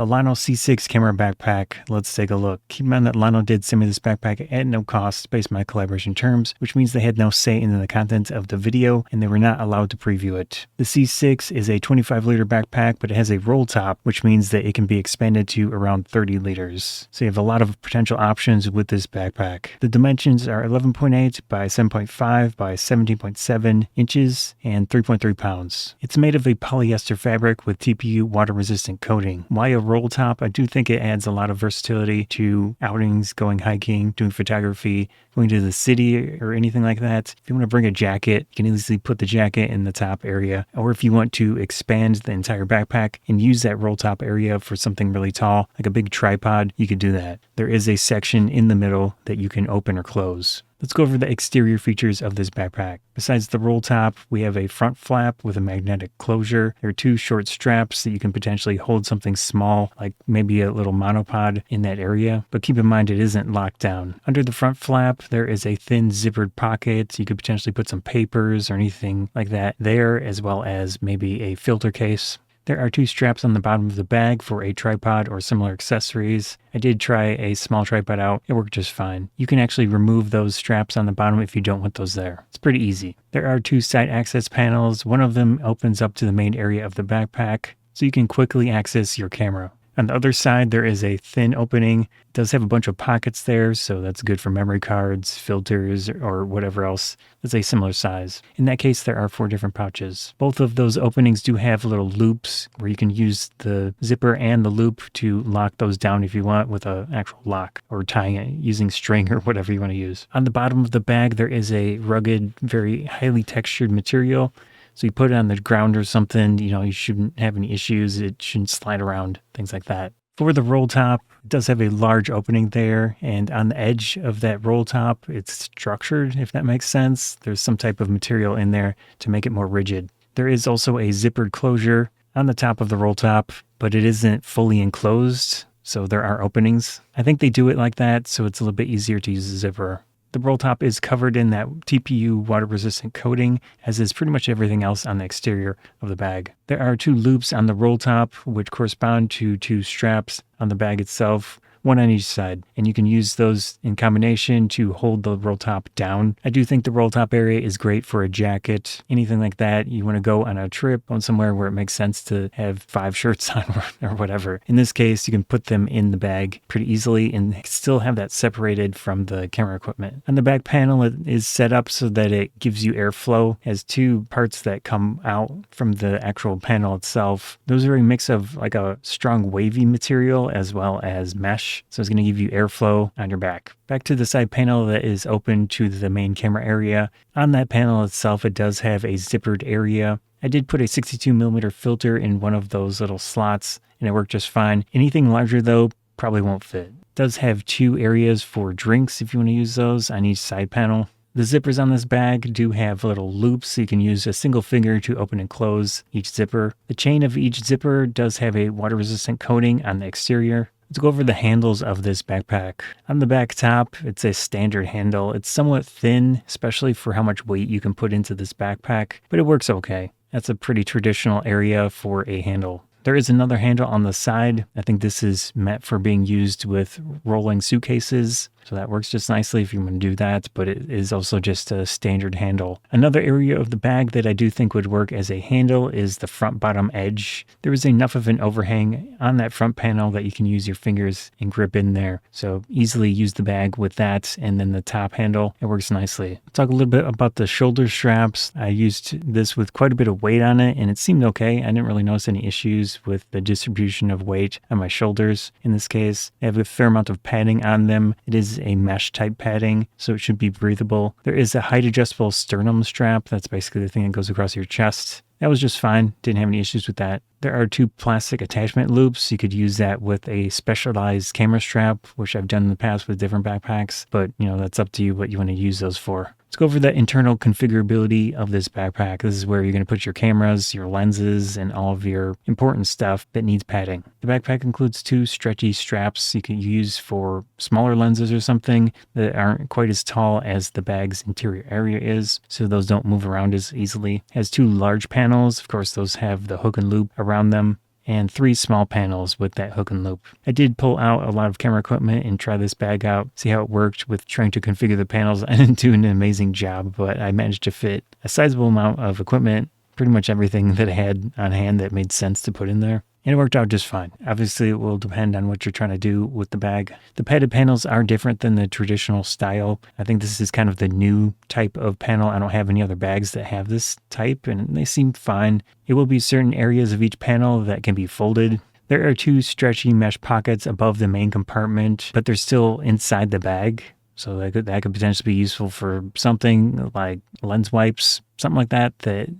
The LLANO C6 camera backpack. Let's take a look. Keep in mind that LLANO did send me this backpack at no cost based on my collaboration terms, which means they had no say in the content of the video and they were not allowed to preview it. The C6 is a 25-liter backpack, but it has a roll top, which means that it can be expanded to around 30 liters. So you have a lot of potential options with this backpack. The dimensions are 11.8 by 7.5 by 17.7 inches and 3.3 pounds. It's made of a polyester fabric with TPU water-resistant coating. Why a roll top? I do think it adds a lot of versatility to outings, going hiking, doing photography, going to the city or anything like that. If you want to bring a jacket, you can easily put the jacket in the top area. Or if you want to expand the entire backpack and use that roll top area for something really tall, like a big tripod, you could do that. There is a section in the middle that you can open or close. Let's go over the exterior features of this backpack. Besides the roll top, we have a front flap with a magnetic closure. There are two short straps that you can potentially hold something small, like maybe a little monopod in that area, but keep in mind it isn't locked down. Under the front flap, there is a thin zippered pocket. You could potentially put some papers or anything like that there, as well as maybe a filter case. There are two straps on the bottom of the bag for a tripod or similar accessories. I did try a small tripod out. It worked just fine. You can actually remove those straps on the bottom if you don't want those there. It's pretty easy. There are two side access panels. One of them opens up to the main area of the backpack, so you can quickly access your camera. On the other side, there is a thin opening. It does have a bunch of pockets there, so that's good for memory cards, filters, or whatever else that's a similar size. In that case, there are 4 different pouches. Both of those openings do have little loops where you can use the zipper and the loop to lock those down if you want with an actual lock, or tying it using string or whatever you want to use. On the bottom of the bag, there is a rugged, very highly textured material. So you put it on the ground or something, you shouldn't have any issues. It shouldn't slide around, things like that. For the roll top, it does have a large opening there. And on the edge of that roll top, it's structured, if that makes sense. There's some type of material in there to make it more rigid. There is also a zippered closure on the top of the roll top, but it isn't fully enclosed. So there are openings. I think they do it like that, so it's a little bit easier to use a zipper. The roll top is covered in that TPU water-resistant coating, as is pretty much everything else on the exterior of the bag. There are 2 loops on the roll top, which correspond to 2 straps on the bag itself, one on each side, and you can use those in combination to hold the roll top down. I do think the roll top area is great for a jacket, anything like that. You want to go on a trip, on somewhere where it makes sense to have 5 shirts on or whatever. In this case, you can put them in the bag pretty easily and still have that separated from the camera equipment. On the back panel, it is set up so that it gives you airflow. It has 2 parts that come out from the actual panel itself. Those are a mix of like a strong wavy material as well as mesh. So it's going to give you airflow on your back. Back to the side panel that is open to the main camera area. On that panel itself, it does have a zippered area. I did put a 62mm filter in one of those little slots and it worked just fine. Anything larger though probably won't fit. It does have 2 areas for drinks if you want to use those on each side panel. The zippers on this bag do have little loops, so you can use a single finger to open and close each zipper. The chain of each zipper does have a water-resistant coating on the exterior. Let's go over the handles of this backpack. On the back top, it's a standard handle. It's somewhat thin, especially for how much weight you can put into this backpack, but it works okay. That's a pretty traditional area for a handle. There is another handle on the side. I think this is meant for being used with rolling suitcases. So that works just nicely if you want to do that, but it is also just a standard handle. Another area of the bag that I do think would work as a handle is the front bottom edge. There is enough of an overhang on that front panel that you can use your fingers and grip in there. So easily use the bag with that and then the top handle. It works nicely. I'll talk a little bit about the shoulder straps. I used this with quite a bit of weight on it and it seemed okay. I didn't really notice any issues with the distribution of weight on my shoulders. In this case, I have a fair amount of padding on them. It is a mesh type padding, so it should be breathable. There is a height adjustable sternum strap. That's basically the thing that goes across your chest. That was just fine. Didn't have any issues with that. There are 2 plastic attachment loops. You could use that with a specialized camera strap, which I've done in the past with different backpacks, but that's up to you what you want to use those for. Let's go over the internal configurability of this backpack. This is where you're going to put your cameras, your lenses, and all of your important stuff that needs padding. The backpack includes 2 stretchy straps you can use for smaller lenses or something that aren't quite as tall as the bag's interior area is, so those don't move around as easily. It has 2 large panels. Of course, those have the hook and loop around them. and 3 small panels with that hook and loop. I did pull out a lot of camera equipment and try this bag out, see how it worked with trying to configure the panels. I didn't do an amazing job, but I managed to fit a sizable amount of equipment, pretty much everything that I had on hand that made sense to put in there. And it worked out just fine. Obviously, it will depend on what you're trying to do with the bag. The padded panels are different than the traditional style. I think this is kind of the new type of panel. I don't have any other bags that have this type, and they seem fine. It will be certain areas of each panel that can be folded. There are 2 stretchy mesh pockets above the main compartment, but they're still inside the bag. So that could potentially be useful for something like lens wipes, something like that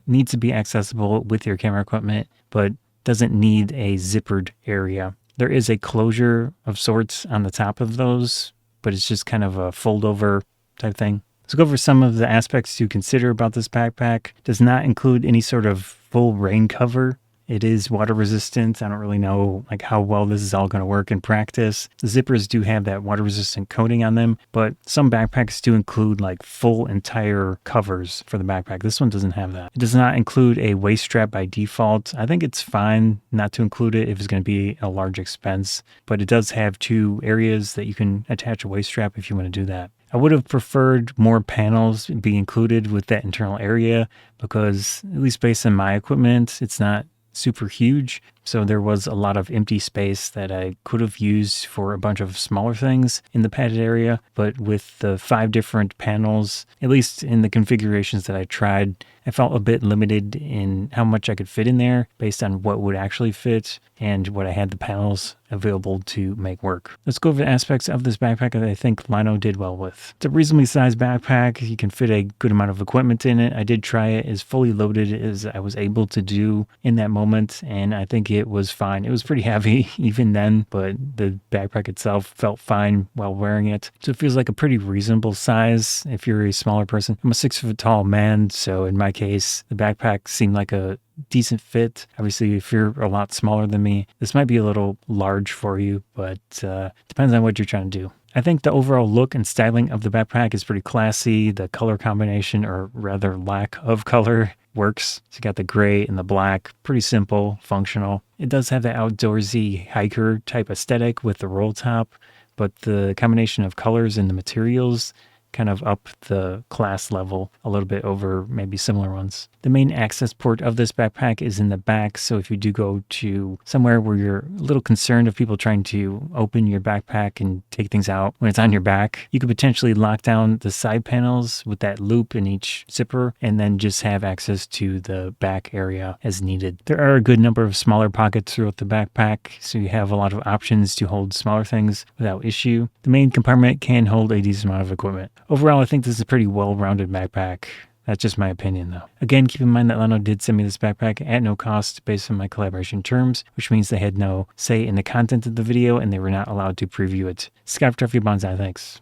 needs to be accessible with your camera equipment, but doesn't need a zippered area. There is a closure of sorts on the top of those, but it's just kind of a fold over type thing. Let's go over some of the aspects to consider about this backpack. Does not include any sort of full rain cover. It is water resistant. I don't really know how well this is all going to work in practice. The zippers do have that water resistant coating on them, but some backpacks do include full entire covers for the backpack. This one doesn't have that. It does not include a waist strap by default. I think it's fine not to include it if it's going to be a large expense, but it does have 2 areas that you can attach a waist strap if you want to do that. I would have preferred more panels be included with that internal area because, at least based on my equipment, it's not super huge. So there was a lot of empty space that I could have used for a bunch of smaller things in the padded area. But with the 5 different panels, at least in the configurations that I tried, I felt a bit limited in how much I could fit in there based on what would actually fit and what I had the panels available to make work. Let's go over the aspects of this backpack that I think LLANO did well with. It's a reasonably sized backpack. You can fit a good amount of equipment in it. I did try it as fully loaded as I was able to do in that moment, and I think it was fine. It was pretty heavy even then, but the backpack itself felt fine while wearing it. So it feels like a pretty reasonable size if you're a smaller person. I'm a 6 foot tall man, so in my case, the backpack seemed like a decent fit. Obviously, if you're a lot smaller than me, this might be a little large for you, but depends on what you're trying to do. I think the overall look and styling of the backpack is pretty classy. The color combination, or rather lack of color, works. So you got the gray and the black, pretty simple, functional. It does have the outdoorsy hiker type aesthetic with the roll top, but the combination of colors and the materials kind of up the class level a little bit over maybe similar ones. The main access port of this backpack is in the back, so if you do go to somewhere where you're a little concerned of people trying to open your backpack and take things out when it's on your back, you could potentially lock down the side panels with that loop in each zipper and then just have access to the back area as needed. There are a good number of smaller pockets throughout the backpack, so you have a lot of options to hold smaller things without issue. The main compartment can hold a decent amount of equipment. Overall, I think this is a pretty well-rounded backpack. That's just my opinion, though. Again, keep in mind that LLANO did send me this backpack at no cost based on my collaboration terms, which means they had no say in the content of the video and they were not allowed to preview it. Scott Banzai, thanks.